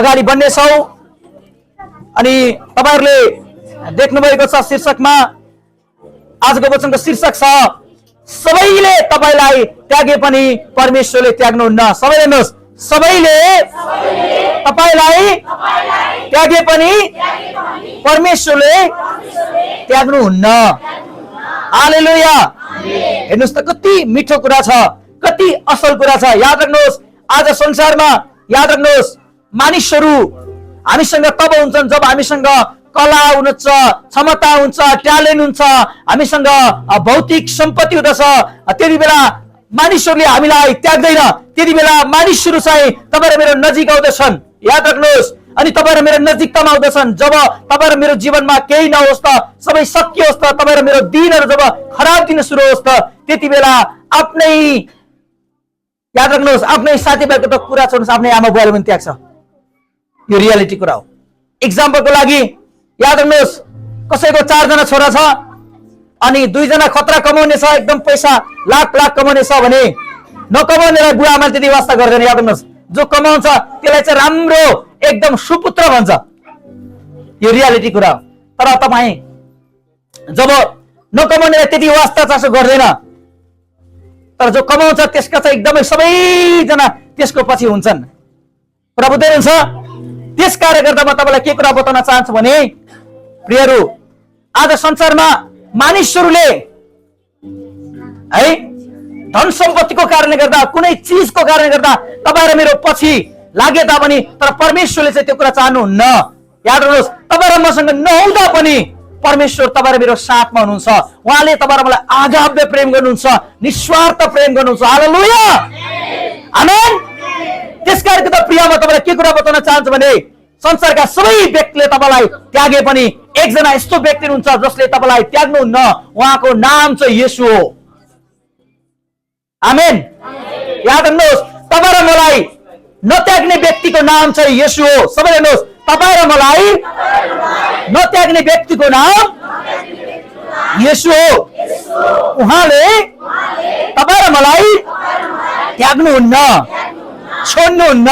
अगाडि बढ्नेछौ। अनि तपाईहरुले देख्नु भएको छ शीर्षकमा आजको वचनको शीर्षक छ सबैले तपाईलाई त्यागे पनि परमेश्वरले त्याग्नुहुन्न। सबैले हेर्नुहोस्, सबैले तपाईलाई त्यागे पनि परमेश्वरले त्याग्नुहुन्न। हालेलुया। हेर्नुहोस् त कति मिठो कुरा छ, कति असल कुरा छ। याद राख्नुहोस्, आज संसारमा याद राख्नुहोस् मानिसहरू हामीसँग तब हुन्छन् जब हामीसँग कला हुन्छ, क्षमता हुन्छ, ट्यालेन्ट हुन्छ, हामीसँग भौतिक सम्पत्ति हुँदछ। त्यति बेला मानिसहरूले हामीलाई त्याग्दैन, त्यति बेला मानिसहरू चाहिँ तपाईँ र मेरो नजिक आउँदछन्। याद राख्नुहोस्, अनि तपाईँ र मेरो नजिकतामा आउँदछन्। जब तपाईँ र मेरो जीवनमा केही नहोस् त, सबै सकियोस् त, तपाईँ र मेरो दिनहरू जब खराब दिन सुरु होस् त, त्यति बेला आफ्नै याद राख्नुहोस् आफ्नै साथीभाइको त कुरा छोड्नुहोस्, आफ्नै आमा बुवाले पनि त्याग्छ। यो रियालिटी कुरा हो। इक्जाम्पलको लागि याद राख्नुहोस्, कसैको 4 जना छोरा छ अनि 2 जना खतरा कमाउने छ, एकदम पैसा लाख लाख कमाउने छ भने नकमाउनेलाई बुवा आमाले त्यति वास्ता गर्दैन। याद राख्नुहोस्, जो कमाउँछ त्यसलाई चाहिँ राम्रो एकदम सुपुत्र भन्छ। यो रियालिटी कुरा हो। तर तपाईँ जब नकमाउनेलाई त्यति वास्ता चासो गर्दैन, तर जो कमाउँछ त्यसका चाहिँ एकदमै सबैजना त्यसको पछि हुन्छन्। कुरा बुझ्दैछ? त्यस कारणले गर्दा म तपाईलाई के कुरा बताउन चाहन्छु भने प्रियहरू, आज संसारमा मानिसहरूले है धन सम्पत्तिको कारणले गर्दा, कुनै चिजको कारणले गर्दा तपाईँ र मेरो पछि लागे तापनि तर परमेश्वरले चाहिँ त्यो कुरा चाहनुहुन्न। याद राख्नुहोस्, तपाईँ र मसँग नहुँदा पनि परमेश्वर तपाईँ र मेरो साथमा हुनुहुन्छ। उहाँले तपाईँ र मलाई आगाव्य प्रेम गर्नुहुन्छ, निस्वार्थ प्रेम गर्नुहुन्छ। हालेलुया, आमेन। त्यसकारण त प्रिय म तपाईलाई के कुरा बताउन चाहन्छु भने संसारका सबै व्यक्तिले तपाईलाई त्यागे पनि एकजना यस्तो व्यक्ति हुनुहुन्छ जसले तपाईलाई त्याग्नुहुन्न। उहाँको नाम चाहिँ येशू हो। आमेन। याद राख्नुहोस्, तपाईँ र मलाई नत्याग्ने व्यक्तिको नाम चाहिँ येशू हो। सबैले हेर्नुहोस्, तपाईँ र मलाई नत्याग्ने व्यक्तिको नाम येशू हो। उहाँले तपाईँ र मलाई त्याग्नुहुन्न, छोड्नुहुन्न।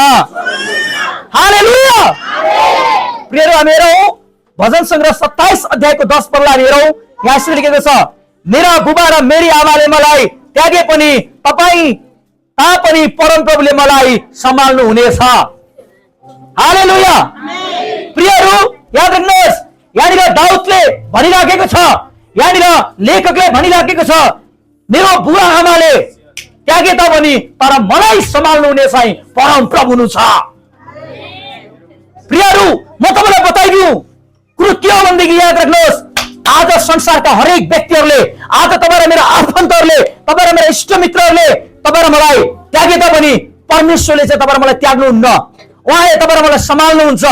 हालेलुया। प्रियहरू, हामी हेरौँ भजन सङ्ग्रह 27 अध्यायको 10 पदलाई हेरौँ। यहाँ यसरी लेखेको छ, मेरा बुबा र मेरी आमाले मलाई त्यागे पनि तापनि परमप्रभुले मलाई सम्हाल्नु हुनेछ। हालेलुया। प्रियहरू, याद राख्नुहोस्, यहाँनिर दाउदले भनिराखेको छ, यहाँनिर लेखकले भनिराखेको छ, मेरो बुबा आमाले त्यागे तापनि तर मलाई सम्हाल्नु हुने चाहिँ परम प्रभु हुनुहुन्छ। प्रियहरू, म तपाईलाई बताइदिउँ कुरो के हो भनेदेखि याद राख्नुहोस्, आज संसारका हरेक व्यक्तिहरूले, आज तपाईँ र मेरो आफन्तहरूले, तपाईँ र मेरो इष्टमित्रहरूले तपाईँ र मलाई त्यागे तापनि परमेश्वरले चाहिँ तपाईँ र मलाई त्याग्नुहुन्न। उहाँले तपाईँ र मलाई सम्हाल्नुहुन्छ।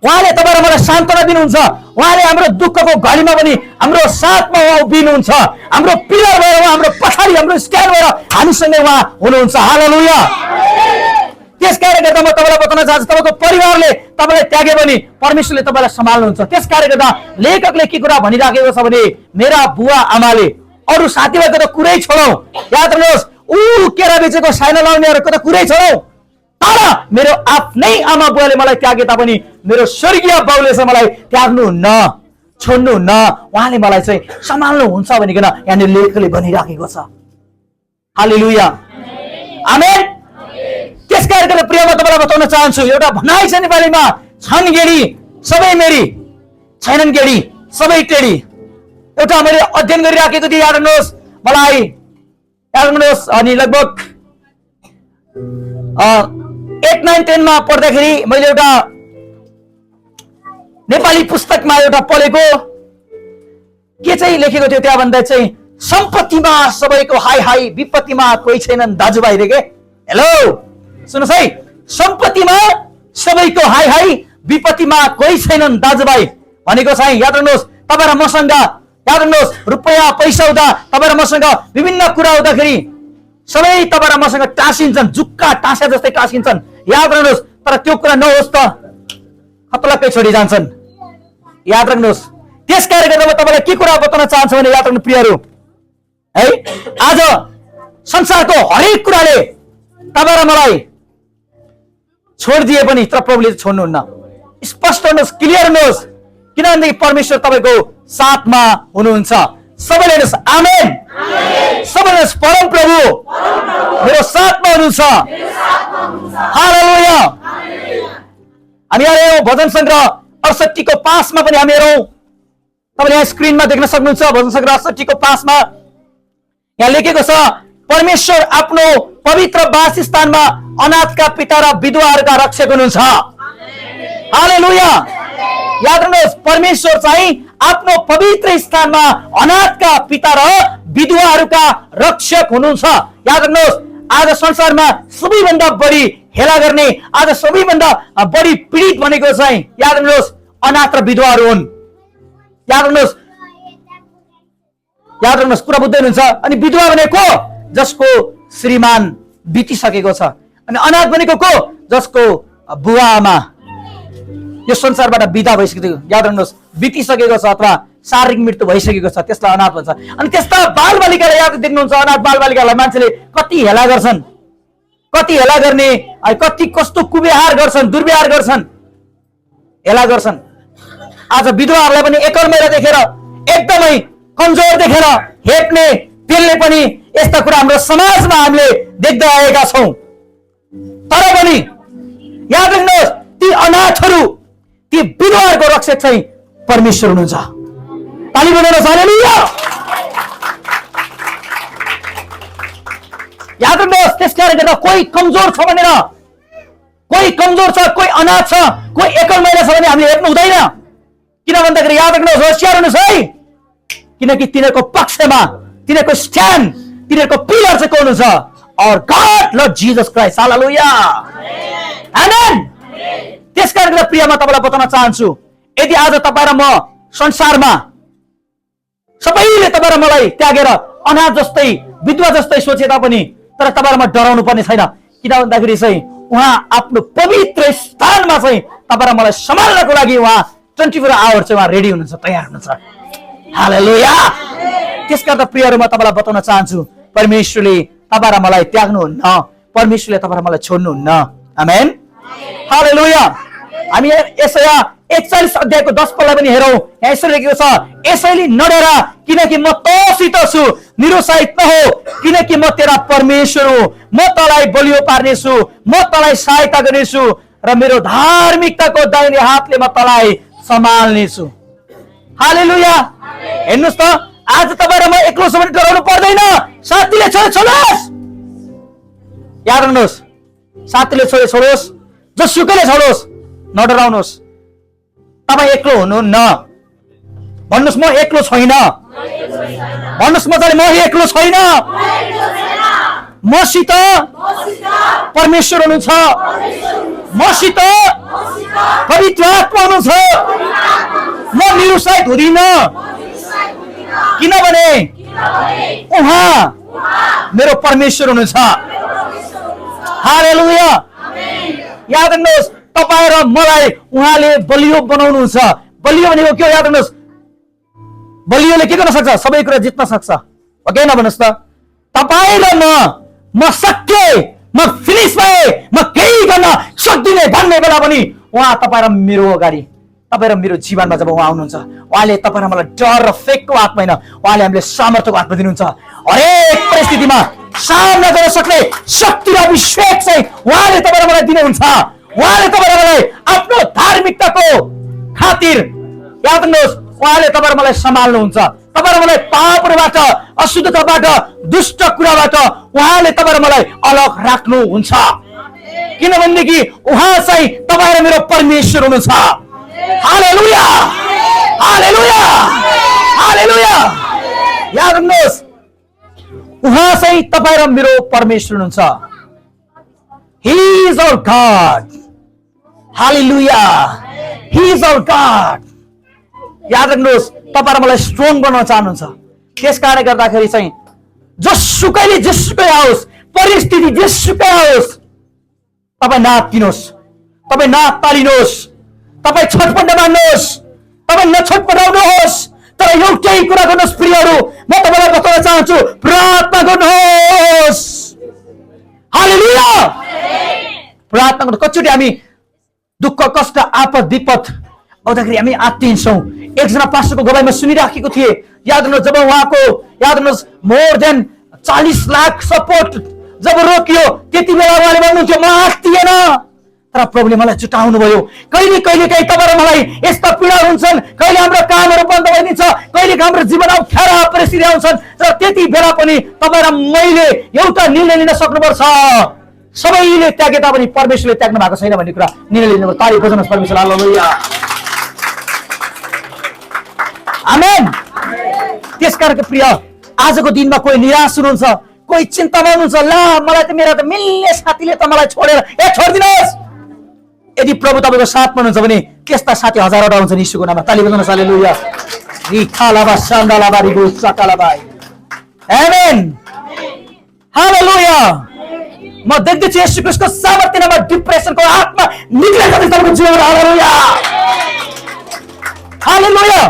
उहाँले तपाईँ र मलाई सान्त्वना दिनुहुन्छ। उहाँले हाम्रो दुःखको घडीमा पनि हाम्रो साथमा उहाँ उभिनुहुन्छ। हाम्रो पिलर भएर उहाँ, हाम्रो पछाडि, हाम्रो स्ट्यान्ड भएर हामीसँगै उहाँ हुनुहुन्छ। हालेलुया। त्यसकारण गर्दा म तपाईलाई बताउन चाहन्छु, तपाईँको परिवारले तपाईँलाई त्यागे पनि परमेश्वरले तपाईँलाई सम्हाल्नुहुन्छ। त्यसकारण गर्दा लेखकले के कुरा भनिराखेको छ भने मेरा बुवा आमाले, अरू साथीभाइको त कुरै छोडौँ, याद राख्नुहोस् ऊ केरा बेचेको साइना लाउनेहरूको त कुरै छोडौँ, तर मेरो आफ्नै आमा बुवाले मलाई त्यागे तापनि मेरो स्वर्गीय बाउले चाहिँ मलाई त्याग्नुहुन्न, छोड्नुहुन्न। उहाँले मलाई चाहिँ सम्हाल्नुहुन्छ भनिकन यहाँनिर लेखकले भनिराखेको छ। हालेलुया, आमेन। त्यसकारण गर्दा प्रिय म तपाईँलाई बताउन चाहन्छु, एउटा भनाइ छ नेपालीमा, छन् गेडी सबै मेरी, छैनन् गेडी सबै टेडी। एउटा मैले अध्ययन गरिराखेको थिएँ, याद राख्नुहोस् मलाई, याद राख्नुहोस्, अनि लगभग 8, 9, 10 मा पढ्दाखेरि मैले एउटा नेपाली पुस्तकमा एउटा पढेको के चाहिँ लेखेको थियो त्यहाँ भन्दा चाहिँ सम्पत्तिमा सबैको हाई हाई, विपत्तिमा कोही छैनन् दाजुभाइ रे के। हेलो सुन्नुहोस् है, सम्पत्तिमा सबैको हाई हाई, विपत्तिमा कोही छैनन् दाजुभाइ भनेको चाहिँ याद राख्नुहोस्, तपाईँ र मसँग याद राख्नुहोस् रुपैयाँ पैसा हुँदा, तपाईँ र मसँग विभिन्न कुरा हुँदाखेरि सबै तपाईँ र मसँग टाँसिन्छन्, जुक्का टाँस्या जस्तै टाँसिन्छन्। याद राख्नुहोस्, तर त्यो कुरा नहोस् त खतलक्कै छोडी जान्छन्। याद राख्नुहोस्। त्यसकारण गर्दा म तपाईँलाई के कुरा बताउन चाहन्छु भने याद राख्नु प्रियहरू है, आज संसारको हरेक कुराले तपाईँ र मलाई छोडिदिए पनि तर प्रभुले छोड्नुहुन्न। स्पष्ट हुनुहोस्, क्लियर हुनुहोस्, किनभनेदेखि परमेश्वर तपाईँको साथमा हुनुहुन्छ। सबैले हेर्नुहोस् आमेन, सबैले परम प्रभु मेरो साथमा हुनुहुन्छ। हालेलुया। हामी हेरौँ भजन सङ्ग्रह 68 को 5 मा पनि हामी हेरौँ। तपाईँले यहाँ स्क्रिनमा देख्न सक्नुहुन्छ भजन सङ्ग्रह 68 को 5 मा यहाँ लेखेको छ, परमेश्वर आफ्नो पवित्र वासस्थानमा अनाथका पिता र विधवाहरूका रक्षक हुनुहुन्छ। हालेलुया। याद राख्नुहोस्, परमेश्वर चाहिँ आफ्नो पवित्र स्थानमा अनाथका पिता र विधवाहरूका रक्षक हुनुहुन्छ। याद राख्नुहोस्, आज संसारमा सबैभन्दा बढी हेला गर्ने, आज सबैभन्दा बढी पीडित भनेको चाहिँ याद राख्नुहोस् अनाथ र विधवाहरू हुन्। याद राख्नुहोस्, याद राख्नुहोस्, कुरा बुझ्दै हुनुहुन्छ। अनि विधवा भनेको जसको श्रीमान बितिसकेको छ, अनि अनाथ भनेको को? जसको बुवा आमा यो संसारबाट बिदा भइसकेको, याद राख्नुहोस्, बितिसकेको छ अथवा शारीरिक मृत्यु भइसकेको छ, त्यसलाई अनाथ भन्छ। अनि त्यस्ता बालबालिकालाई याद देख्नुहुन्छ, अनाथ बालबालिकालाई मान्छेले कति हेला गर्छन्, कति हेला गर्ने, कति कस्तो कुव्यवहार गर्छन्, दुर्व्यवहार गर्छन्, हेला गर्छन्। आज विधवाहरूलाई पनि एकल महिला देखेर, एकदमै कमजोर देखेर हेप्ने पेल्ने पनि यस्ता कुरा हाम्रो समाजमा हामीले देख्दै आएका छौँ। तर पनि याद राख्नुहोस्, ती अनाथहरू, ती विधवाहरूको रक्षक चाहिँ परमेश्वर हुनुहुन्छ। ताली बजाउनुहोस्, हालेलुया। याद राख्नुहोस्, त्यसकारण गर्दा कोही कमजोर छ भनेर, कोही कमजोर छ, कोही अनाथ छ, कोही एकल महिला छ भने हामीले हेर्नु हुँदैन। किन भन्दाखेरि याद राख्नुहोस्, होसियार हुनुहोस् है, किनकि तिनीहरूको पक्षमा, तिनीहरूको स्ट्यान्ड, तिनीहरूको पिलर चाहिँ को हुनुहुन्छ? और गॉड लॉर्ड जीसस क्राइस्ट। हालेलुया। आमेन। त्यसकारण गर्दा प्रिय म तपाईलाई बताउन चाहन्छु, यदि आज तपाईँ र म संसारमा सबैले तपाईँ र मलाई त्यागेर अनाथ जस्तै विधवा जस्तै सोचे तापनि तर तपाईँ र म डराउनु पर्ने छैन। किन भन्दाखेरि चाहिँ उहाँ आफ्नो पवित्र स्थानमा चाहिँ तपाईँ र मलाई सम्हाल्नको लागि उहाँ 24 आवर चाहिँ उहाँ रेडी हुनुहुन्छ, तयार हुनुहुन्छ। हालेलुया। त्यसकारण प्रियहरू म तपाईलाई बताउन चाहन्छु, परमेश्वरले तपाईँ र मलाई त्याग्नुहुन्न, परमेश्वरले तपाईँ र मलाई छोड्नुहुन्न। आमेन। हालेलुया। हामी यसाया 41 अध्यायको 10 पदलाई पनि हेरौँ। यहाँ यसरी लेखेको छ, यसैले नडरा किनकि म तँसित छु, निरुत्साहित नहो किनकि म तेरा परमेश्वर हुँ, म तँलाई बलियो पार्नेछु, म तँलाई सहायता गर्नेछु र मेरो धार्मिकताको दाहिने हातले म तँलाई सम्हाल्नेछु। हालेलुया। हेर्नुहोस् त, आज तपाईँ र म एक्लो छु भने डराउनु पर्दैन, साथीले छोडोस्। याद राख्नुहोस्, साथीले छोडोस्, जसुकैले छोडोस्, नडराउनुहोस्। तपाईँ एक्लो हुनुहुन्न। भन्नुहोस् म एक्लो छैन, भन्नुहोस् मजाले, म एक्लो छैन, मसित परमेश्वर हुनुहुन्छ, मसित पवित्र आत्मा हुनुहुन्छ। म निरुत्साहित हुँदिन, किनभने उहाँ मेरो परमेश्वर हुनुहुन्छ। हालेलुया। याद राख्नुहोस्, तपाईँ र मलाई उहाँले बलियो बनाउनुहुन्छ। बलियो भनेको के हो? याद राख्नुहोस्, बलियोले के गर्न सक्छ? सबै कुरा जित्न सक्छ। हो कि नभन्नुहोस् त? तपाईँ र म सके, म फिनिस भए, म केही गर्न सक्दिनँ भन्ने बेला पनि उहाँ तपाईँ र मेरो अगाडि, तपाईँ र मेरो जीवनमा जब उहाँ आउनुहुन्छ, उहाँले तपाईँ र मलाई डर र फेकको आत्मा होइन, उहाँले हामीले सामर्थ्यको आत्मा दिनुहुन्छ। हरेक परिस्थितिमा सामना गर्न सक्ने शक्ति र अभिषेक चाहिँ उहाँले तपाईँ र मलाई दिनुहुन्छ। उहाँले तपाईँ र मलाई आफ्नो धार्मिकताको खातिर, याद राख्नुहोस्, उहाँले तपाईँ र मलाई सम्हाल्नुहुन्छ। तपाईँ र मलाई पापबाट, अशुद्धताबाट, दुष्ट कुराबाट उहाँले तपाईँ र मलाई अलग राख्नुहुन्छ। किनभनेदेखि उहाँ चाहिँ तपाईँ र मेरो परमेश्वर हुनुहुन्छ। हालेलुया। हालेलुया। हालेलुया। याद राख्नुहोस्, उहाँ चाहिँ तपाईँ र मेरो परमेश्वर हुनुहुन्छ। He is our God. Hallelujah. He is our God. याद राख्नुहोस्, तपाईँ र मलाई स्ट्रङ बनाउन चाहनुहुन्छ। त्यस कारणले गर्दाखेरि चाहिँ जसुकैले जेसुकै आओस्, परिस्थिति जेसुकै आओस्, तपाईँ नाच्दिनुहोस्, तपाईँ नाच्तालिनुहोस्, तपाईँ छटपट मान्नुहोस्, तपाईँ नछटपटाउनुहोस्, तर एउटै कुरा गर्नुहोस् प्रियहरू, म तपाईँलाई बताउन चाहन्छु, प्रार्थना गर्नुहोस्। हालेलुया। प्रार्थना गर्नु। कतिचोटि हामी दुःख कष्ट आपद विपद आउँदाखेरि हामी आत्तिन्छौँ। एकजना पास्टरको गवाईमा सुनिराखेको थिएँ, याद गर्नुहोस् जब उहाँको याद गर्नुहोस् मोर देन 40 लाख सपोर्ट जब रोकियो त्यति बेला उहाँले भन्नुहुन्थ्यो म आत्तिएन, तर प्रभुले मलाई छुटाउनु भयो। कहिले कहिले काहीँ तपाईँ र मलाई यस्ता पीडा हुन्छन्, कहिले हाम्रो कामहरू बन्द भइदिन्छ, कहिले हाम्रो जीवन अप्ठ्यारा परिस्थिति आउँछन्, तर त्यति बेला पनि तपाईँ र मैले एउटा निर्णय लिन सक्नुपर्छ। सबैले त्यागे तापनि परमेश्वरले त्याग्नु भएको छैन भन्ने कुरा निर्णय लिनु। ताली बजाउनुहोस् परमेश्वर, हालेलुया, आमेन। त्यसकारण प्रिय, आजको दिनमा कोही निराश हुनुहुन्छ, कोही चिन्तामा हुनुहुन्छ, ला मलाई त मेरा त मिल्ने साथीले त मलाई छोडेर छोडिदिनुहोस्। यदि प्रभु तपाईँको साथमा हुनुहुन्छ भने त्यस्ता साथी हजारवटा हुन्छन् यीशुको नाममा। ताली बजाउनुहोस्, हालेलुया, रिखालाबा सान्दालाबा रिगु सकालाबा, आमेन, हालेलुया। म देख्दैछु येशू ख्रीष्टको सामर्थ्य नाममा डिप्रेसनको आत्मा निक्लेको छ तपाईँको जीवनमा, हालेलुया, हालेलुया।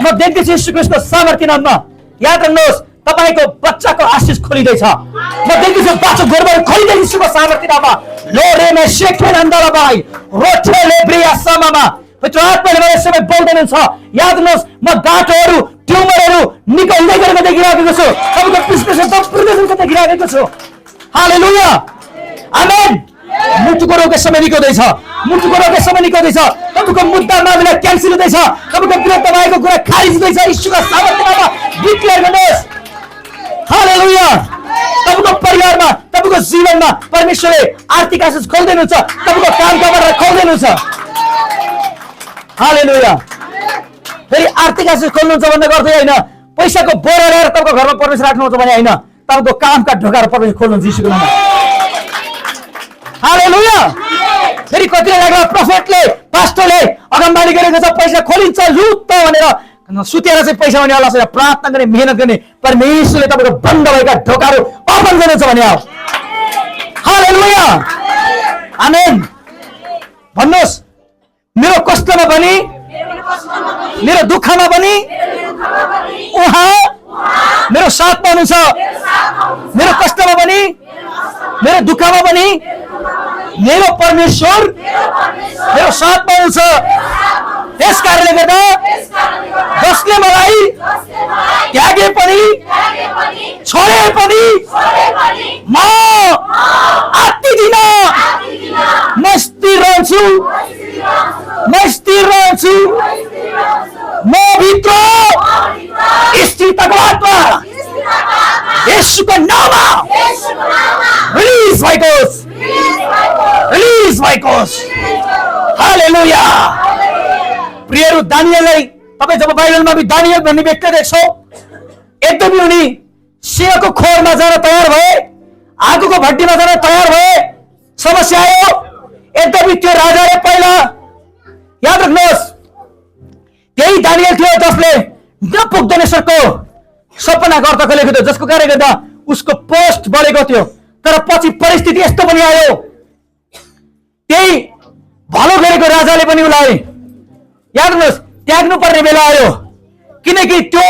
म देख्दैछु येशू ख्रीष्टको सामर्थ्य नाममा। याद राख्नुहोस् तपाईको बच्चाको आशिष खोलिदैछ। म देख्दैछु बाछो गोरबार खोलिदै यीशुको सामर्थ्य नाममा। लोरे मे शेखे नन्दला भाइ रोठेले ब्रिया समामा पवित्र आत्माले मलाई सबै बोल्दै छ। याद गर्नुहोस् म गाँठहरू ट्युमरहरू निकाल्दै गरेको देखिरहेको छु, तपाईको प्रेसक्रिप्सन त प्रिभेन्सन देखिरहेको छु, हालेलुया, आमेन। मुटुको रोग समय निकाउँदैछ, मुटुको रोग समय निकाउँदैछ, तपाईँको मुद्दा मामिला क्यान्सल हुँदैछ, तपाईँको विरुद्धमा आएको कुरा खारिज हुँदैछ यीशुको सामर्थ्य नाममा। डिक्लेयर गर्नुहोस्, हालेलुया। तपाईँको परिवारमा तपाईँको जीवनमा परमेश्वरले आर्थिक आशिष खोल्दैनुहुन्छ, तपाईँको काम कामबाट खोल्दैनुहुन्छ, हालेलुया। फेरि आर्थिक आशिष खोल्नुहुन्छ भन्ने गर्दै होइन, पैसाको बोरा ल्याएर तपाईँको घरमा परमेश्वर राख्नुहुन्छ भने होइन, तपाईँको कामका ढोकाहरू परमेश्वर खोल्नुहुन्छ यीशुको नाममा, हालेलुया। फेरि कतिले लाग्ला प्रोफेटले पास्टरले अगमबाडी गरेको छ पैसा खोलिन्छ लुट भनेर सुतेर चाहिँ पैसा भने अल्लाहसँग प्रार्थना गर्ने मेहनत गर्ने परमेश्वरले तपाईँको बन्द भएका ढोकाहरू ओपन गर्नुहुन्छ भने आओ, हालेलुया, आमेन। भन्नुहोस् मेरो कष्टमा पनि मेरो दुःखमा पनि उहाँ मेरो साथमा हुनुहुन्छ, मेरो कष्टमा पनि मेरो दुःखमा पनि मेरो परमेश्वर मेरो साथमा हुनुहुन्छ। त्यस कारणले गर्दा जसले मलाई त्यागे पनि छोडे पनि म आत्तिदिन, म स्थिर रहन्छु, म स्थिर रहन्छु, म भित्र स्थिरताको आत्मा येशूको नाममा रिलिज भएको होस्, रिलिज भएको होस्, हालेलुया। प्रियहरू दानिएललाई तपाईँ जब बाइबलमा दानिएल भन्ने व्यक्ति देख्छौ, एकदमै उनी सिंहको खोरमा जान तयार भए, आगोको भट्टीमा जान तयार भए, समस्या आयो। एकदमै त्यो राजाले पहिला याद राख्नुहोस् त्यही दानिएल थियो जसले नपुग्दनेश्वरको सपना गर्दा खोलेको थियो, जसको कारणले गर्दा उसको पोस्ट बढेको थियो। तर पछि परिस्थिति यस्तो पनि आयो, त्यही भलो गरेको राजाले पनि उसलाई याद गर्नुहोस् त्याग्नु पर्ने बेला आयो, किनकि त्यो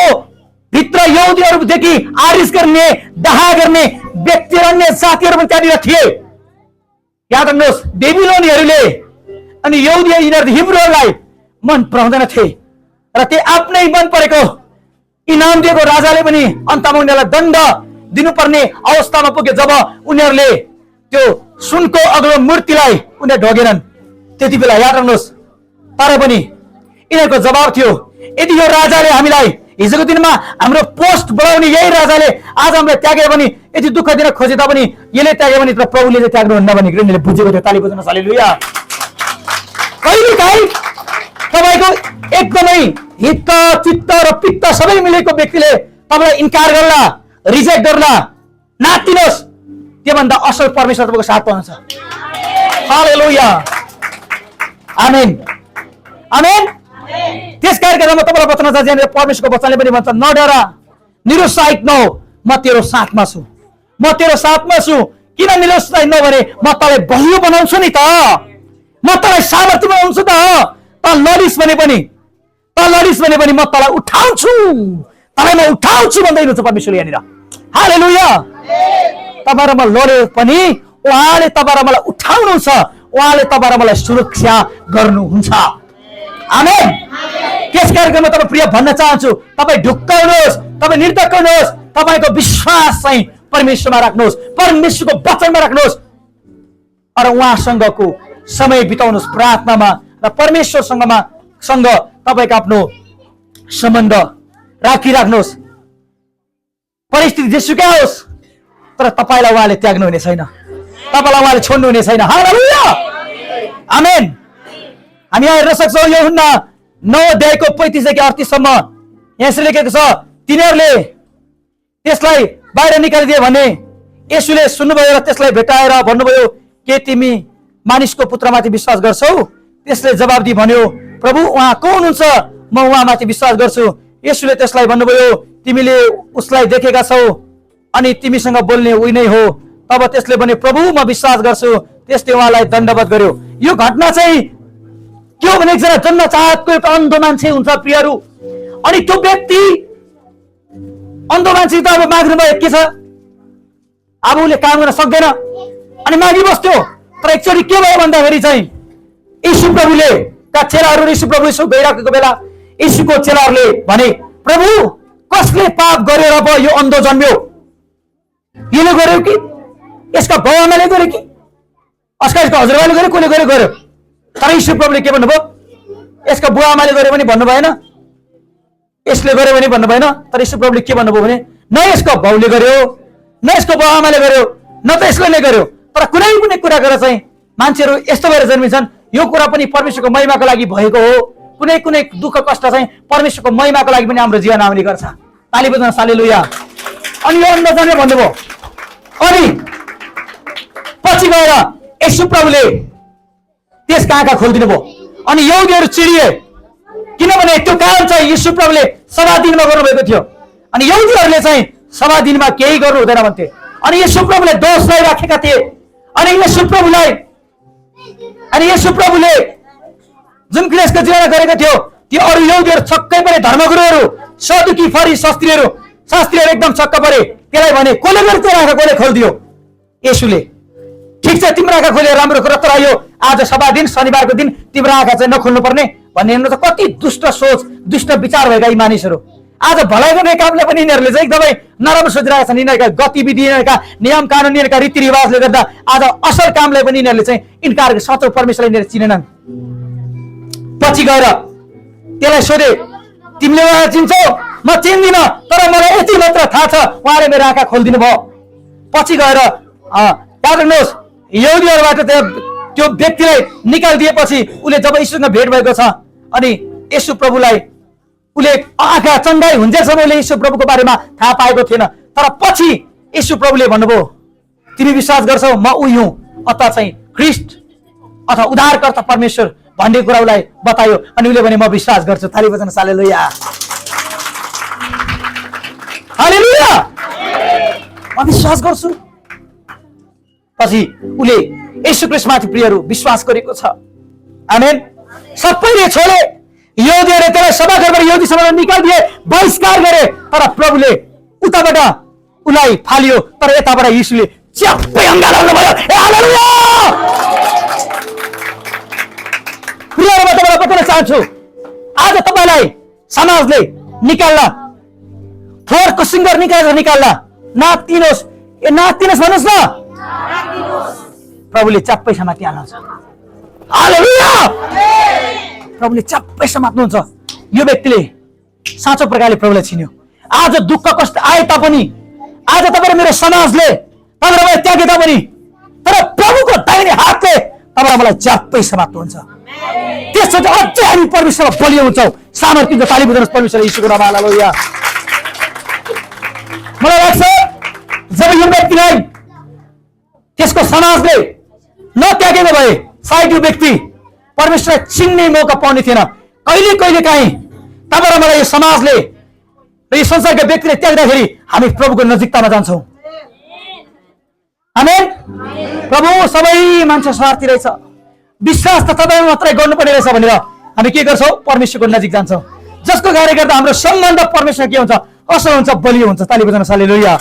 भित्र यहुदीहरूदेखि आरिस गर्ने डाहा गर्ने व्यक्ति अन्य साथीहरू पनि त्यहाँनिर थिए। याद राख्नुहोस् बेबिलोनीहरूले अनि यहुदी यिनीहरू हिब्रूहरूलाई मन पराउँदैन थिए र त्यो आफ्नै मन परेको इनाम दिएको राजाले पनि अन्तमा उनीहरूलाई दण्ड दिनुपर्ने अवस्थामा पुगे। जब उनीहरूले त्यो सुनको अग्लो मूर्तिलाई उनीहरू ढोगेनन् त्यति बेला याद राख्नुहोस्, तर पनि यिनीहरूको जवाब थियो यदि यो राजाले हामीलाई हिजोको दिनमा हाम्रो पोस्ट बढाउने यही राजाले आज हामीलाई त्यागे भने यति दुःख दिन खोजे तापनि यसले त्यागे भने तर प्रभुले चाहिँ त्याग्नुहुन्न भन्ने गृहले बुझेको थियो। ताली बजाउनुहोस्, हालेलुया। कहिलेकाहीँ तपाईँको एकदमै हित चित्त र पित्त सबै मिलेको व्यक्तिले तपाईँलाई इन्कार गर्ला, रिजेक्ट गर्ला, नातिनुहोस्, त्योभन्दा असल परमेश्वर तपाईँको साथमा हुन्छ, हालेलुया, आमेन, आमेन। त्यस कारणले म तपाईँलाई बताउन चाहन्छु परमेश्वरको वचनले पनि भन्छ नडरा, निरुत्साहित नहो, म तेरो साथमा छु, म तेरो साथमा छु। किन निरुत्साहित नभने म तँलाई बलियो बनाउँछु नि त, म तँलाई सामर्थ्य बनाउँछु त, त लडिस भने पनि म तँलाई उठाउँछु, तँलाई म उठाउँछु भन्दै हुनुहुन्छ परमेश्वरले यहाँनिर, हालेलुया। तपाईँ र म लडे पनि उहाँले तपाईँ र मलाई उठाउनुहुन्छ, उहाँले तपाईँ र मलाई सुरक्षा गर्नुहुन्छ। आमेन। त्यस कार्यक्रममा तपाईँ प्रिय भन्न चाहन्छु, तपाईँ ढुक्काउनुहोस्, तपाईँ निर्धक्क हुनुहोस्, तपाईँको विश्वास चाहिँ परमेश्वरमा राख्नुहोस्, परमेश्वरको वचनमा राख्नुहोस् र उहाँसँगको समय बिताउनुहोस् प्रार्थनामा र परमेश्वरसँग तपाईँको आफ्नो सम्बन्ध राखिराख्नुहोस्। परिस्थिति जेसुकै होस्, तर तपाईँलाई उहाँले त्याग्नु हुने छैन, तपाईँलाई उहाँले छोड्नु हुने छैन। हालेलुया, आमेन। हामी यहाँ हेर्न सक्छौँ यूहन्ना 9:35-38सम्म यसरी लेखेको छ, तिनीहरूले त्यसलाई बाहिर निकालिदिए भने येशूले सुन्नुभयो र त्यसलाई भेटाएर भन्नुभयो, के तिमी मानिसको पुत्रमाथि विश्वास गर्छौ? त्यसले जवाब दिई भन्यो, प्रभु उहाँ को हुनुहुन्छ? म उहाँमाथि विश्वास गर्छु। येशूले त्यसलाई भन्नुभयो, तिमीले उसलाई देखेका छौ अनि तिमीसँग बोल्ने उही नै हो। तब त्यसले भने, प्रभु म विश्वास गर्छु। त्यसले उहाँलाई दण्डवत गर्यो। यो घटना चाहिँ के हो भने एकजना जन्म चाहतको एउटा अन्धो मान्छे हुन्छ प्रियहरू, अनि त्यो व्यक्ति अन्धो मान्छे त अब माग्नु भयो, के छ अब उसले काम गर्न सक्दैन अनि मागिबस्थ्यो। तर एकचोटि के भयो भन्दाखेरि चाहिँ यीशु प्रभुले का चेलाहरू यीशु प्रभु यसो गइराखेको बेला यीशुको चेलाहरूले भने, प्रभु कसले पाप गरेर अब यो अन्धो जन्म्यो? यसले गर्यो कि यसका बाबुआमाले गर्यो कि यसका हजुरबाले गर्यो, कसले गर्यो गर्यो? तर यीशु प्रभुले के भन्नुभयो? यसका बुवाआमाले गर्यो भने भन्नु भएन, यसले गर्यो भने भन्नु भएन। तर यीशु प्रभुले के भन्नुभयो भने, न यसको बाउले गर्यो, न यसको बाबुआमाले गर्यो, न त यसले नै गर्यो। तर कुनै पनि कुरा गरेर चाहिँ मान्छेहरू यस्तो भएर जन्मिन्छन्, यो कुरा पनि परमेश्वरको महिमाको लागि भएको हो। कुनै कुनै दुःख कष्ट चाहिँ परमेश्वरको महिमाको लागि पनि हाम्रो जीवन आउने गर्छ। ताली बजाउनुहोस्, हालेलुया। अनि यो अन्ध जन्मे भन्नुभयो। अनि पछि गएर यीशु प्रभुले त्यसका आँखा खोलिदिनु भयो अनि यहुदीहरू चिडिए, किनभने त्यो काम चाहिँ यीशु प्रभुले सभा दिनमा गर्नुभएको थियो अनि यहुदीहरूले चाहिँ सभा दिनमा केही गर्नु हुँदैन भन्थे। अनि यीशु प्रभुले दोष लगाइराखेका थिए। अनि यीशु प्रभुले जुन क्लेशको जीवन गरेको थियो, त्यो अरू यहुदीहरू छक्कै परे, धर्मगुरुहरू, सदुकी, फरिसी, शास्त्रीहरू एकदम छक्क परे। त्यसलाई भने, कसले गर्यो तेरो आँखा, कसले खोलिदियो? येशूले। ठिक छ, तिम्रो आँखा खोले, राम्रो कुरा, तर यो आज सभा दिन, शनिबारको दिन तिम्रो आँखा चाहिँ नखोल्नु पर्ने भन्ने हेर्नु त कति दुष्ट सोच, दुष्ट विचार भएका यी मानिसहरू। आज भलाइ गर्ने कामले पनि यिनीहरूले चाहिँ एकदमै नराम्रो सोचिरहेका छन्। यिनीहरूका गतिविधि, यिनीहरूका नियम कानुन, यिनीहरूका रीतिरिवाजले गर्दा आज असल कामलाई पनि यिनीहरूले चाहिँ इन्कार, साँचो परमेश्वरलाई यिनीहरूले चिनेनन्। पछि गएर त्यसलाई सोधे, तिमीले उहाँ चिन्छौ? म चिन्दिनँ, तर मलाई यति मात्र थाहा छ, उहाँले मेरो आँखा खोलिदिनु भयो। पछि गएर याद राख्नुहोस्, यहुदीहरूबाट त्यो व्यक्तिलाई निकालिदिएपछि उसले जब यीशुसँग भेट भएको छ अनि यीशु प्रभुलाई उसले आँखा चङ्गाई हुन्जेलसम्म उसले यीशु प्रभुको बारेमा थाहा पाएको थिएन। तर पछि यीशु प्रभुले भन्नुभयो, तिमी विश्वास गर्छौ म उही हुँ अथवा चाहिँ ख्रिस्ट अथवा उद्धारकर्ता परमेश्वर भन्ने कुरा उसलाई बतायो। अनि उसले भने, म विश्वास गर्छु। थाली बजाउनुहोस्, हालेलुया, हालेलुया, म विश्वास गर्छु। पछि उसले यीशु ख्रिस्टमाथि प्रियहरू विश्वास गरेको छ। आमेन। सबैले छोडे, यहुदीहरूले त्यसलाई सभाघरबाट यहुदी समाजमा निकालिदिए, बहिष्कार गरे। तर प्रभुले उताबाट उसलाई फालियो, तर यताबाट यीशुले च्याप्पै अङ्गा लगाउनु भयो। हालेलुया। प्रियहरू, म तपाईँलाई बताउन चाहन्छु, आज तपाईँलाई समाजले निकाल्ला, फोहोरको सिङ्गर निकाल्ला, नातिनुहोस्, नातिनुहोस् भन्नुहोस् न, प्रभुले च्याप्पै समाति हाल्नुहुन्छ। हालेलुया। प्रभुले च्याप्पै समात्नुहुन्छ। यो व्यक्तिले साँचो प्रकारले प्रभुलाई चिन्यो। आज दुःख कष्ट आए तापनि, आज तपाईँ र मेरो समाजले तपाईँ मलाई त्यागे तापनि, तर प्रभुको दाहिने हातले तपाईँ मलाई च्याप्पै समात्नुहुन्छ। त्यसपछि अझै हामी परमेश्वरमा बलियो हुन्छौँ। सामर्थ्यको ताली बजाउनुहोस् परमेश्वर यीशुको नाममा। हालेलुया। मलाई लाग्छ जब यो व्यक्तिलाई त्यसको समाजले नत्यागेको भए सायद यो व्यक्ति परमेश्वरलाई चिन्ने मौका पाउने थिएन। कहिले कहिले काहीँ तपाईँ र मलाई यो समाजले र यो संसारका व्यक्तिले त्याग्दाखेरि हामी प्रभुको नजिकतामा जान्छौँ। आमेन। प्रभु सबै मान्छे स्वार्थी रहेछ, विश्वास त तपाईँमा मात्रै गर्नुपर्ने रहेछ भनेर हामी के गर्छौँ? परमेश्वरको नजिक जान्छौँ, जसको कारणले गर्दा हाम्रो सम्बन्ध परमेश्वर के हुन्छ? असल हुन्छ, बलियो हुन्छ। ताली बजाउनुहोस्, हालेलुया।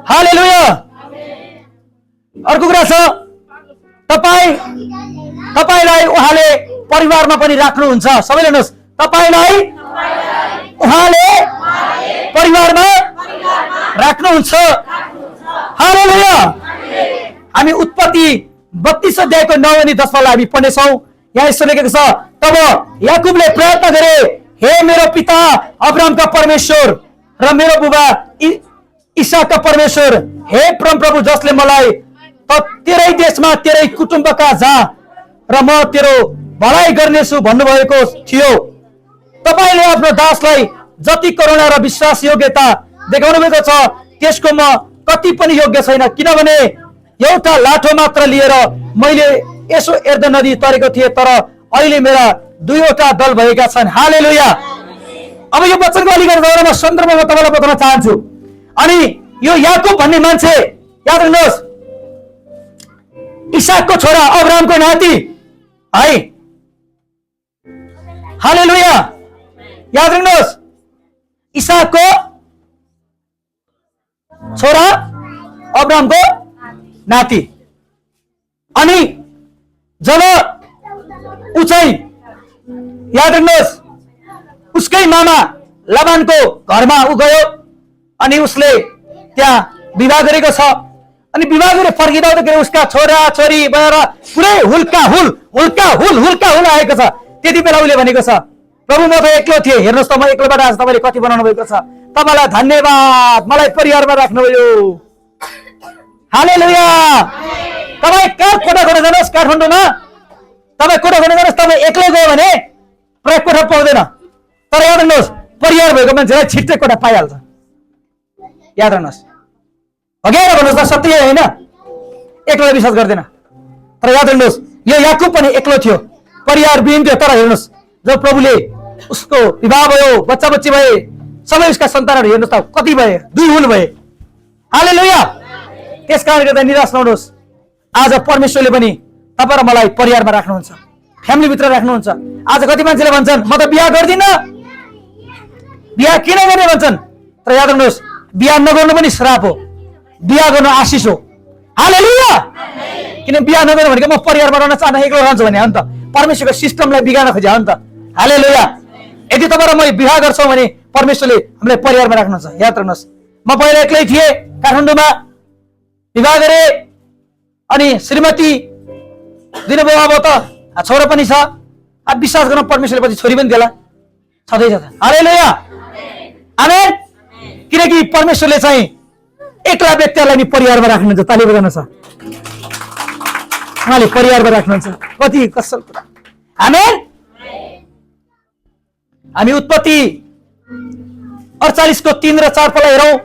हालेलुया। अर्को कुरा छ, तपाईलाई उहाँले परिवारमा पनि राख्नुहुन्छ। सबैले हेर्नुहोस्, तपाईलाई उहाँले परिवारमा राख्नुहुन्छ। हालेलुया। हामी उत्पत्ति 32 अध्यायको 9 अनि 10 पदलाई हामी पढ्नेछौँ। यहाँ यसो लेखेको छ, तब याकुबले प्रार्थना गरे, हे मेरो पिता अब्राहमका परमेश्वर र मेरो बुबा इसाकका परमेश्वर, हे परमप्रभु जसले मलाई तेरै देशमा तेरै कुटुम्बका जा र म तेरो भलाइ गर्नेछु भन्नुभएको थियो। तपाईले आफ्नो दासलाई जति करुणा र विश्वास योग्यता देखाउनु भएको छ त्यसको म कति पनि योग्य छैन, किनभने एउटा लाठो मात्र लिएर मैले यसो एर्दन नदी तरेको थिएँ, तर अहिले मेरा 2वटा दल भएका छन्। हालेलुया। अब यो वचनको अलिकति म सन्दर्भमा तपाईँलाई बताउन चाहन्छु। अनि यो याकुब भन्ने मान्छे, याद राख्नुहोस्, इसाकको छोरा, अब्राहमको नाति है। हालेलुया। याद राख्नुहोस्, इसाकको छोरा, अब्राहमको नाति। अनि जब ऊ चाहिँ, याद राख्नुहोस्, उसकै मामा लाबानको घरमा ऊ गयो अनि उसले त्यहाँ विवाह गरेको छ। अनि विवाह गरेर फर्किँदाखेरि उसका छोरा छोरी भएर पुरै हुल्का हुल आएको छ। त्यति बेला उसले भनेको छ, प्रभु म त एक्लो थिएँ, हेर्नुहोस् त म एक्लोबाट आज तपाईँले कति बनाउनु भएको छ, तपाईँलाई धन्यवाद, मलाई परिवारमा राख्नुभयो। हालेलुया। तपाईँ कहाँ कोठा खोज्न जानुहोस्, काठमाडौँमा तपाईँ कोठा खोज्न जानुहोस्, तपाईँ एक्लै गयो भने प्रायः कोठा पाउँदैन, तर याद राख्नुहोस् परिवार भएको मान्छेलाई छिट्टै कोठा पाइहाल्छ। याद राख्नुहोस्, अघिएर भन्नुहोस् त, सत्य होइन, एक्लै विश्वास गर्दैन। तर याद राख्नुहोस्, यो याकुब पनि एक्लो थियो, परिवार विहीन थियो, तर हेर्नुहोस् जब प्रभुले उसको विवाह भयो, बच्चा बच्ची भए, सबै उसका सन्तानहरू हेर्नुहोस् त कति भए, 2 हुल भए। हालेलुया। त्यस कारणले गर्दा निराश नहुनुहोस्, आज परमेश्वरले पनि तपाईँ र मलाई परिवारमा राख्नुहुन्छ, फ्यामिलीभित्र राख्नुहुन्छ। आज कति मान्छेले भन्छन् म त बिहा गर्दिनँ, बिहा किन गर्ने भन्छन्, तर याद राख्नुहोस् बिहा नगर्नु पनि श्राप हो, बिहा गर्नु आशिष हो। हालेलुया। किन बिहा नगर्नु भनेको म परिवारमा रहन चाहन्न, एक्लो रहन्छु भने हो नि त, परमेश्वरको सिस्टमलाई बिगार्न खोजे हो नि त। हालेलुया। यदि तपाईँ र म बिहा गर्छौँ भने परमेश्वरले हामीलाई परिवारमा राख्नुहुन्छ। याद राख्नुहोस्, म पहिला एक्लै थिएँ, काठमाडौँमा विवाह गरे, अनि श्रीमती दिनुभयो, अब त छोरा पनि छ, अब विश्वास गर्न परमेश्वरले पछि छोरी पनि देला, छँदैछ। हालेलुया। आमेन। किनकि परमेश्वरले चाहिँ एक्ला व्यक्तिलाई नि परिवारमा राख्नुहुन्छ। ताली बजाउनु छ, उहाँले परिवारमा राख्नुहुन्छ। कति कसल कुरा। आमेन। हामी उत्पत्ति 48 को 3 र 4 पदलाई हेरौँ।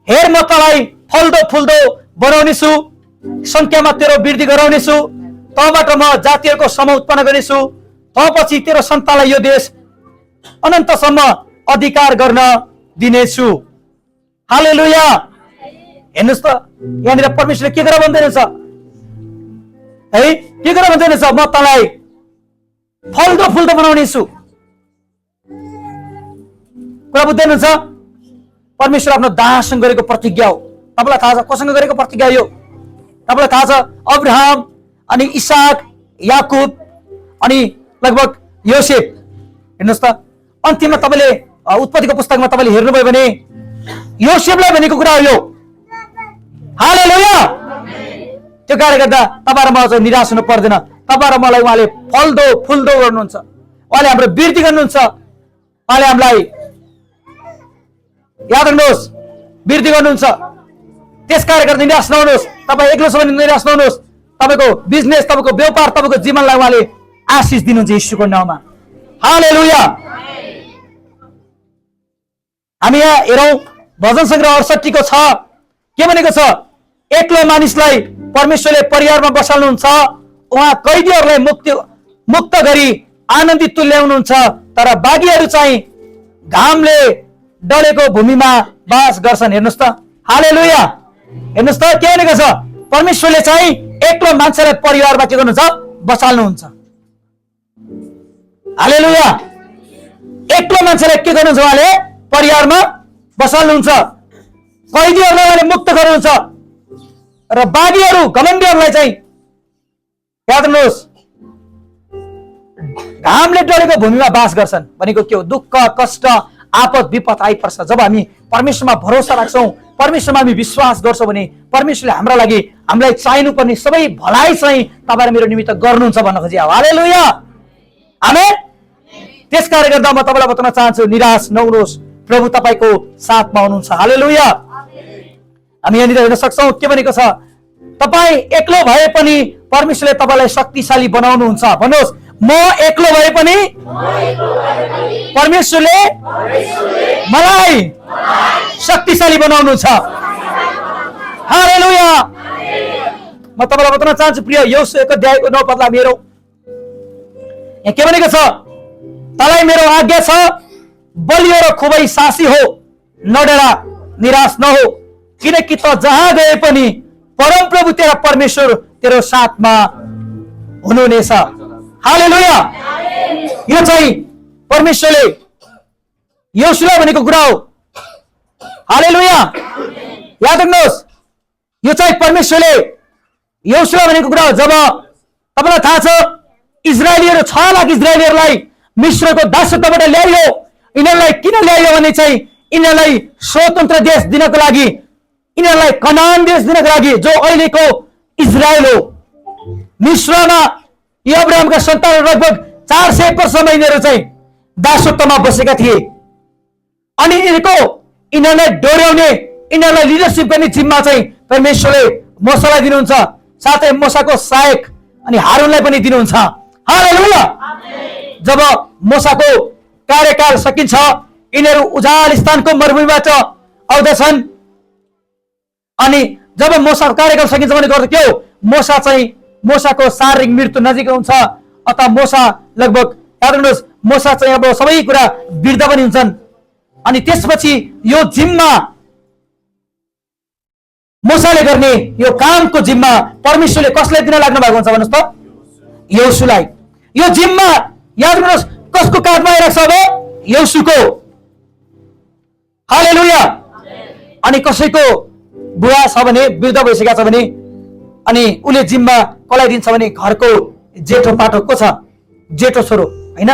हेर म तँलाई फल्दो फुल्दो बनाउनेछु, संख्यामा तेरो वृद्धि गराउनेछु, तँबाट म जातिहरूको समूह उत्पन्न गर्नेछु, तँपछि तेरो सन्तानलाई यो देश अनन्तसम्म अधिकार गर्न दिनेछु। हालेलुया। हेर्नुहोस् त, यहाँनिर परमेश्वरले के गरेर भन्दैछ है, के गरेर भन्दैछ, म तँलाई फल्दो फुल्दो बनाउनेछु। कुरा बुझ्दैनुहुन्छ? परमेश्वर आफ्नो दाससँग गरेको प्रतिज्ञा हो। तपाईँलाई थाहा छ कोसँग गरेको प्रतिज्ञा यो? तपाईँलाई थाहा छ अब्राहम अनि इसाक, याकुब अनि लगभग योसेफ। हेर्नुहोस् त, अन्तिममा तपाईँले उत्पत्तिको पुस्तकमा तपाईँले हेर्नुभयो भने योसेफलाई भनेको कुरा हो यो। हालेलुया। त्यो कारणले गर्दा तपाईँ र म चाहिँ निराश हुनु पर्दैन। तपाईँ र मलाई उहाँले फल्दो फुल्दो गर्नुहुन्छ, उहाँले हाम्रो वृद्धि गर्नुहुन्छ, उहाँले हामीलाई याद राख्नुहोस् वृद्धि गर्नुहुन्छ। त्यस कारणले गर्दा निराश नहुनुहोस्। तपाईँ एक्लो छ भने निराश नहुनुहोस्। तपाईँको बिजनेस, तपाईँको व्यापार, तपाईँको जीवनलाई उहाँले आशिष दिनुहुन्छ यीशुको नाममा। हालेलुया। हामी यहाँ हेरौँ भजन सङ्ग्रह 68 को 6 के भनेको छ, एक्लो मानिसलाई परमेश्वरले परिवारमा बसाल्नुहुन्छ, उहाँ कैदीहरूलाई मुक्त गरी आनन्दित तुल्याउनुहुन्छ, तर बागीहरू चाहिँ घामले डलेको भूमिमा बास गर्छन्। हेर्नुहोस् त, हालेलुया। हेर्नुहोस् त के भनेको छ, परमेश्वरले चाहिँ एक्लो मान्छेलाई परिवारमा के गर्नुहुन्छ, बसाल्नुहुन्छ। हालेलुया। एक्लो मान्छेलाई के गर्नुहुन्छ, उहाँले परिवारमा बसाल्नुहुन्छ। कैदीहरूलाई उहाँले मुक्त गर्नुहुन्छ र बागीहरू घमण्डीहरूलाई चाहिँ याद गर्नुहोस् घामले डढेको भूमिमा बास गर्छन् भनेको के हो? दुःख कष्ट आपद विपद आइपर्छ जब हामी परमेश्वरमा भरोसा राख्छौँ, परमेश्वरमा हामी विश्वास गर्छौँ भने परमेश्वरले हाम्रा लागि हामीलाई चाहिनुपर्ने सबै भलाइ चाहिँ तपाईँ मेरो निमित्त गर्नुहुन्छ भन्न खोजे। हालेलुया, आमेन। त्यसकारणले गर्दा म तपाईँलाई बताउन चाहन्छु, निराश नहुनुहोस्, प्रभु तपाईँको साथमा हुनुहुन्छ। हालेलुया। हामी यहाँनिर हेर्न सक्छौँ के भनेको छ, तपाईँ एक्लो भए पनि परमेश्वरले तपाईँलाई शक्तिशाली बनाउनुहुन्छ। भन्नुहोस्, म एक्लो भए पनि परमेश्वरले मलाई शक्तिशाली बनाउनुहुन्छ। हालेलुया। म तपाईँलाई बताउन चाहन्छु प्रिय, योसुवा 1:9 मेरो यहाँ के भनेको छ, तँलाई मेरो आज्ञा छ, बलियो र खुबै साहसी हो, नडरा निराश नहो, किनकि त जहाँ गए पनि परमप्रभु तेरा परमेश्वर तेरो साथमा हुनुहुनेछ। हालेलुया। यो चाहिँ परमेश्वरले योसुवा भनेको कुरा हो। हालेलुया। याद राख्नुहोस्, यो चाहिँ परमेश्वरले योसुवा भनेको कुरा हो। जब तपाईँलाई थाहा छ इजरायलीहरू 6 लाख इजरायलीहरूलाई मिस्रको दासत्वबाट ल्याइयो, यिनीहरूलाई किन ल्याइयो भने चाहिँ यिनीहरूलाई स्वतन्त्र देश दिनको लागि, यिनीहरूलाई कनान देश दिनको लागि जो अहिलेको इजरायल हो। मिस्रमा अब्राहमका सन्तानहरू लगभग 400 वर्षसम्म यिनीहरू चाहिँ दासत्वमा बसेका थिए अनि यिनीहरूलाई डोर्याउने, यिनीहरूलाई लिडरसिप गर्ने जिम्मा चाहिँ परमेश्वरले मोसालाई दिनुहुन्छ, साथै मोसाको सहायक अनि हारूनलाई पनि दिनुहुन्छ। हालेलुया। जब मोसाको कार्यकाल सकिन्छ, यिनीहरू उजाल स्थानको मरुभूमिबाट आउँदछन् अनि जब मोसाको कार्यकाल सकिन्छ भने गर्दा के हो, मोसाको शारीरिक मृत्यु नजिक हुन्छ। अतः मोसा लगभग याद गर्नुहोस्, मोसा चाहिँ अब सबै कुरा वृद्ध पनि हुन्छन् अनि त्यसपछि यो जिम्मा मोसाले गर्ने यो कामको जिम्मा परमेश्वरले कसलाई दिन लाग्नु भएको हुन्छ भन्नुहोस् त? योसुलाई। यो जिम्मा याद गर्नुहोस् कसको काँधमा आइरहेको छ? अब योसुको। हालेलुया। अनि कसैको बुढा छ भने, वृद्ध भइसकेको छ भने अनि उसले जिम्मा कसलाई दिन्छ भने घरको जेठो पाठो को छ? जेठो छोरो होइन।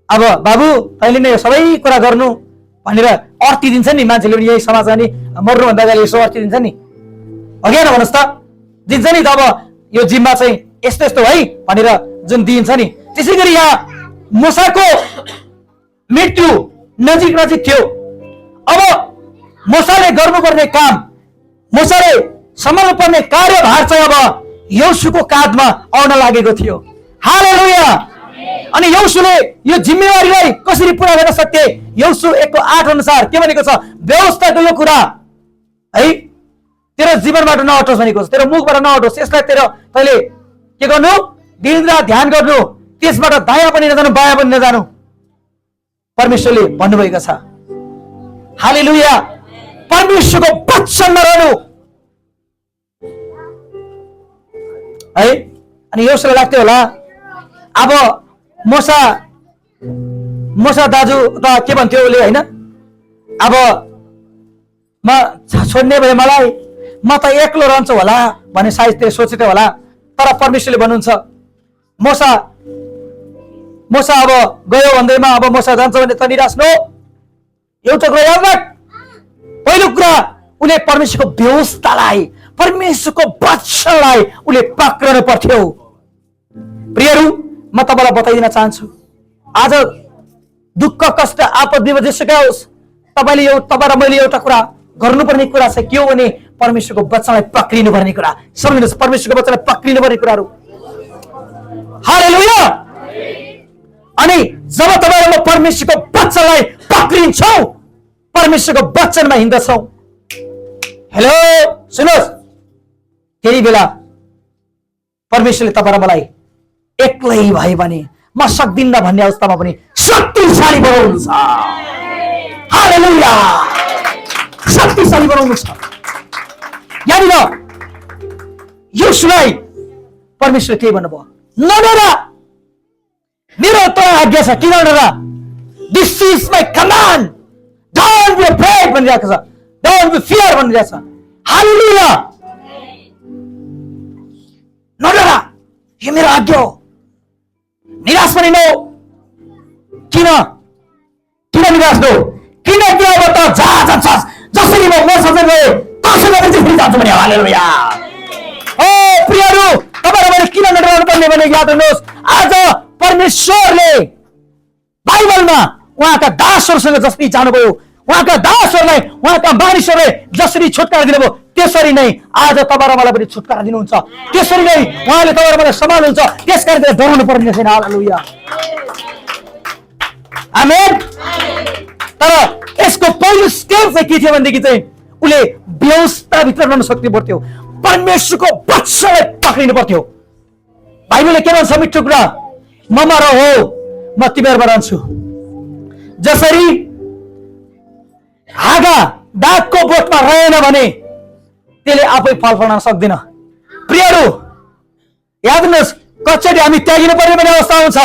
अब बाबु तैँले नै सबै कुरा गर्नु भनेर अर्थी दिन्छ नि मान्छेले, यही समाजमा नि मर्नुभन्दा अगाडि यसो अर्थी दिन्छ नि, अघि न भन्नुहोस् त, दिन्छ नि त। अब यो जिम्मा चाहिँ यस्तो यस्तो है भनेर जुन दिइन्छ नि, त्यसै गरी यहाँ मोसाको मृत्यु नजिक नजिक थियो। अब मोसाले गर्नुपर्ने काम, मोसाले सम्हाल्नु पर्ने कार्यभार चाहिँ अब योसुको काँधमा आउन लागेको थियो। हालेलुया। अनि योसुले यो जिम्मेवारीलाई कसरी पुरा गर्न सक्थे? योसु 1:8 अनुसार के भनेको छ? व्यवस्थाको यो कुरा है तेरो जीवनबाट नहटोस् भनेको छ, तेरो मुखबाट नहटोस्। यसलाई तैँले के गर्नु? दिनरात ध्यान गर्नु, त्यसबाट दायाँ पनि नजानु बायाँ पनि नजानु, परमेश्वरले भन्नुभएको छ। हालेलुया। परमेश्वरको वचनमा रहनु है। अनि योसुलाई लाग्थ्यो होला अब मोसा दाजु त के भन्थ्यो उसले होइन, अब म छोड्ने भए मलाई, म त एक्लो रहन्छु होला भने सायद त्यो सोचेको होला। तर परमेश्वरले भन्नुहुन्छ मोसा अब गयो भन्दैमा अब मोसा जान्छ भने त निराश नहो। एउटा कुरा याद राख, पहिलो कुरा उसले परमेश्वरको व्यवस्थालाई, परमेश्वरको वचनलाई उसले पक्रनु पर्थ्यो। प्रियहरू, म तपाईँलाई बताइदिन चाहन्छु, आज दुःख कष्ट आपद विपद जेसुकै होस्, तपाईँ र मैले एउटा कुरा गर्नुपर्ने कुरा चाहिँ के हो भने परमेश्वरको वचनलाई पक्रिनु पर्ने कुरा। सम्झिनुहोस्, परमेश्वरको वचनलाई पक्रिनु पर्ने कुराहरू। हालेलुया। अनि जब तपाईँ र म परमेश्वरको वचनलाई पक्रिन्छौँ, परमेश्वरको वचनमा हिँड्दछौँ, हेलो सुन्नुहोस्, त्यही बेला परमेश्वरले तपाईँ र मलाई एक्लै भए भने म सक्दिनँ भन्ने अवस्थामा पनि शक्तिशाली बनाउनु छ। हालेलुया। शक्तिशाली बनाउनु छ। यहाँनिर योसुलाई परमेश्वरले के भन्नुभयो? नडरा, मेरो त आज्ञा छ, किन नडरा? This is my command, don't be afraid भनिरहेको छ। डोन्ट बी फियर भनिरहेछ। हालेलुया। नडरा, यो मेरो आज्ञा हो। निराश पनि नहो। किन निराश नहो? किन त्यहाँबाट जहाँ जान्छस्, जसरी म मसँग गएँ कसरी चाहिँ फेरि जान्छु भने। हालेलुया। ओ प्रियहरू, तपाईहरु मैले किन नडराउनु पर्ने भने याद गर्नुहोस्, आज परमेश्वरले बाइबलमा उहाँका दासहरूसँग जसरी जानुभयो, उहाँका दासहरूलाई, उहाँका मानिसहरूले जसरी छुटकारा दिनुभयो, त्यसरी नै आज तपाईँ र मलाई पनि छुटकारा दिनुहुन्छ। त्यसरी नै उहाँले तपाईँ र मलाई सम्हाल्नुहुन्छ। त्यसकारण डराउनु पर्ने छैन। हालेलुया। आमेन। तर यसको पहिलो स्टेप चाहिँ के थियो भनेदेखि चाहिँ उसले व्यवस्थाभित्र रहन सक्नु पर्थ्यो, परमेश्वरको वचनलाई पक्रिनु पर्थ्यो। बाइबलले के भन्छ मिठो कुरा, ममा रहो म तिमीहरूमा रहन्छु। जसरी हाँगा दागको बोटमा रहेन भने त्यसले आफै फल फलाउन सक्दैन। प्रियहरू याद गर्नुहोस्, कचोटि हामी त्यागिनु पर्ने पनि अवस्था हुन्छ।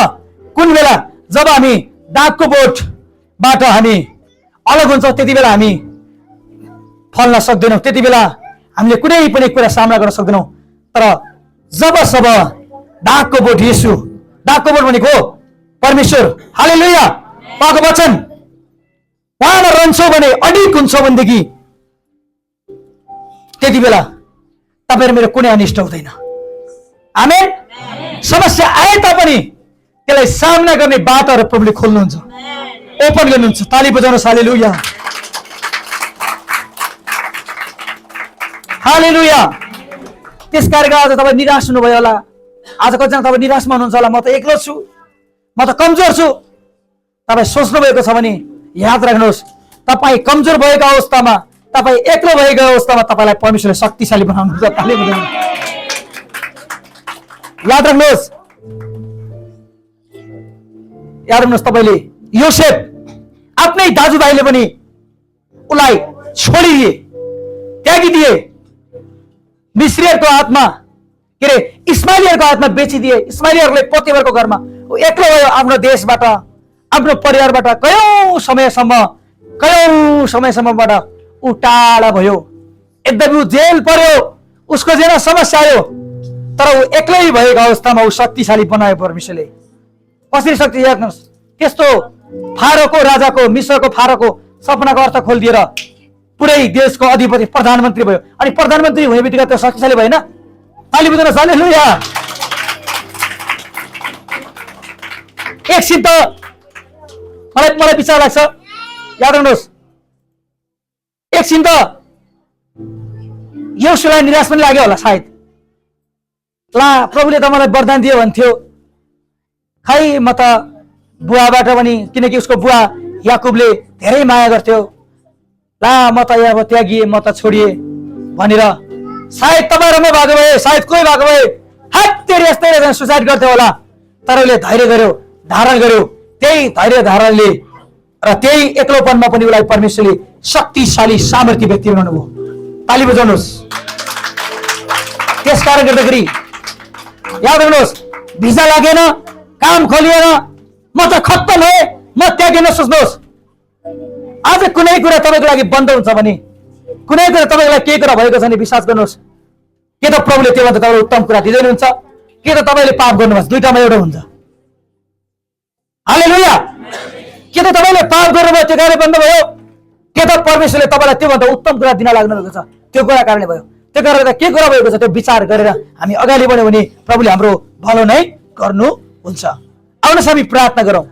कुन बेला? जब हामी दागको बोटबाट हामी अलग हुन्छौँ, त्यति बेला हामी फल्न सक्दैनौँ, त्यति बेला हामीले कुनै पनि कुरा सामना गर्न सक्दैनौँ। तर जबसम्म दागको बोट येशू, दागको बोट भनेको परमेश्वर, हालेलुया, उहाँको वचन, उहाँमा रहन्छौ भने, अडिक हुन्छौ भनेदेखि त्यति बेला तपाईँ र मेरो कुनै अनिष्ट हुँदैन। आमेन। समस्या आए तापनि त्यसलाई सामना गर्ने बाटोहरू प्रभुले खोल्नुहुन्छ, ओपन गर्नुहुन्छ। ताली बजाउनुहोस्। हालेलुया। हालेलुया। त्यसकारण आज तपाईँ निराश हुनुभयो होला। आज कतिजना तपाईँ निराशमा हुनुहुन्छ होला, म त एक्लो छु, म त कमजोर छु। तपाईँ सोच्नु भएको छ भने याद राख्नुहोस्, तपाईँ कमजोर भएको अवस्थामा, तपाईँ एक्लो भएको अवस्थामा तपाईँलाई परमेश्वरले शक्तिशाली बनाउनुहुन्छ। ताली बजाउनुहोस्। याद राख्नुहोस्, याद राख्नुहोस्, तपाईँले योसेफ आफ्नै दाजुभाइले पनि उसलाई छोडिदिए, त्यागिदिए। मिश्रीहरूको हातमा, के अरे इस्माइलीहरूको हातमा बेचिदिए। इस्माइलीहरूले पोतिफरको घरमा ऊ एक्लो भयो। आफ्नो देशबाट, आफ्नो परिवारबाट कयौं समयसम्मबाट ऊ टाढा भयो। एकदम ऊ जेल पर्यो, उसको जेल समस्या आयो, तर ऊ एक्लै भएको अवस्थामा ऊ शक्तिशाली बनायो परमेश्वरले। कसरी शक्ति? हेर्नुहोस्, त्यस्तो फारोको राजाको, मिस्रको फारोको सपनाको अर्थ खोलिदिएर पुरै देशको अधिपति प्रधानमन्त्री भयो। अनि प्रधानमन्त्री हुने बित्तिकै त्यो शक्तिशाली भएन? ताली बजाउनुहोस्। हालेलुया। एकछिन त मलाई विचार लाग्छ, याद राख्नुहोस्, एकछिन त योशुलाई निराश पनि लाग्यो होला सायद। ला प्रभुले त मलाई वरदान दियो भन्थ्यो, खै म त बुवाबाट पनि, किनकि उसको बुवा याकुबले धेरै माया गर्थ्यो, ला म त अब त्यागिए, म त छोडिए भनेर सायद तपाईँ र म भएको भए, सायद कोही भएको भए हत्तेरी यस्तै सुसाइड गर्थ्यो होला। तर उसले धैर्य गर्यो, धारण गर्यो। त्यही धैर्य धारणले र त्यही एक्लोपनमा पनि उसलाई परमेश्वरले शक्तिशाली सामर्थ्य व्यक्ति बनाउनुभयो। ताली बजाउनुहोस्। त्यसकारण गर्दाखेरि याद राख्नुहोस्, भिजा लागेन, काम खोलिएन, म त खत्तम भए, म त्यागेन सोच्नुहोस्। आज कुनै कुरा तपाईँको लागि बन्द हुन्छ भने, कुनै कुरा तपाईँको लागि केही कुरा भएको छ भने विश्वास गर्नुहोस्, के त प्रभुले त्योभन्दा तपाईँलाई उत्तम कुरा दिँदैनुहुन्छ, के त तपाईँले पाप गर्नुभएको, दुईटामा एउटा हुन्छ। हालेलुया। के त तपाईँले पाप गर्नुभयो त्यो कारण बन्द भयो, के त परमेश्वरले तपाईँलाई त्योभन्दा उत्तम कुरा दिन लाग्नु भएको छ, त्यो कुरा कारणले भयो। त्यो कारणले के कुरा भएको छ त्यो विचार गरेर हामी अगाडि बढ्यौँ भने प्रभुले हाम्रो भलो नै गर्नुहुन्छ। आउनुहोस् हामी प्रार्थना गरौँ।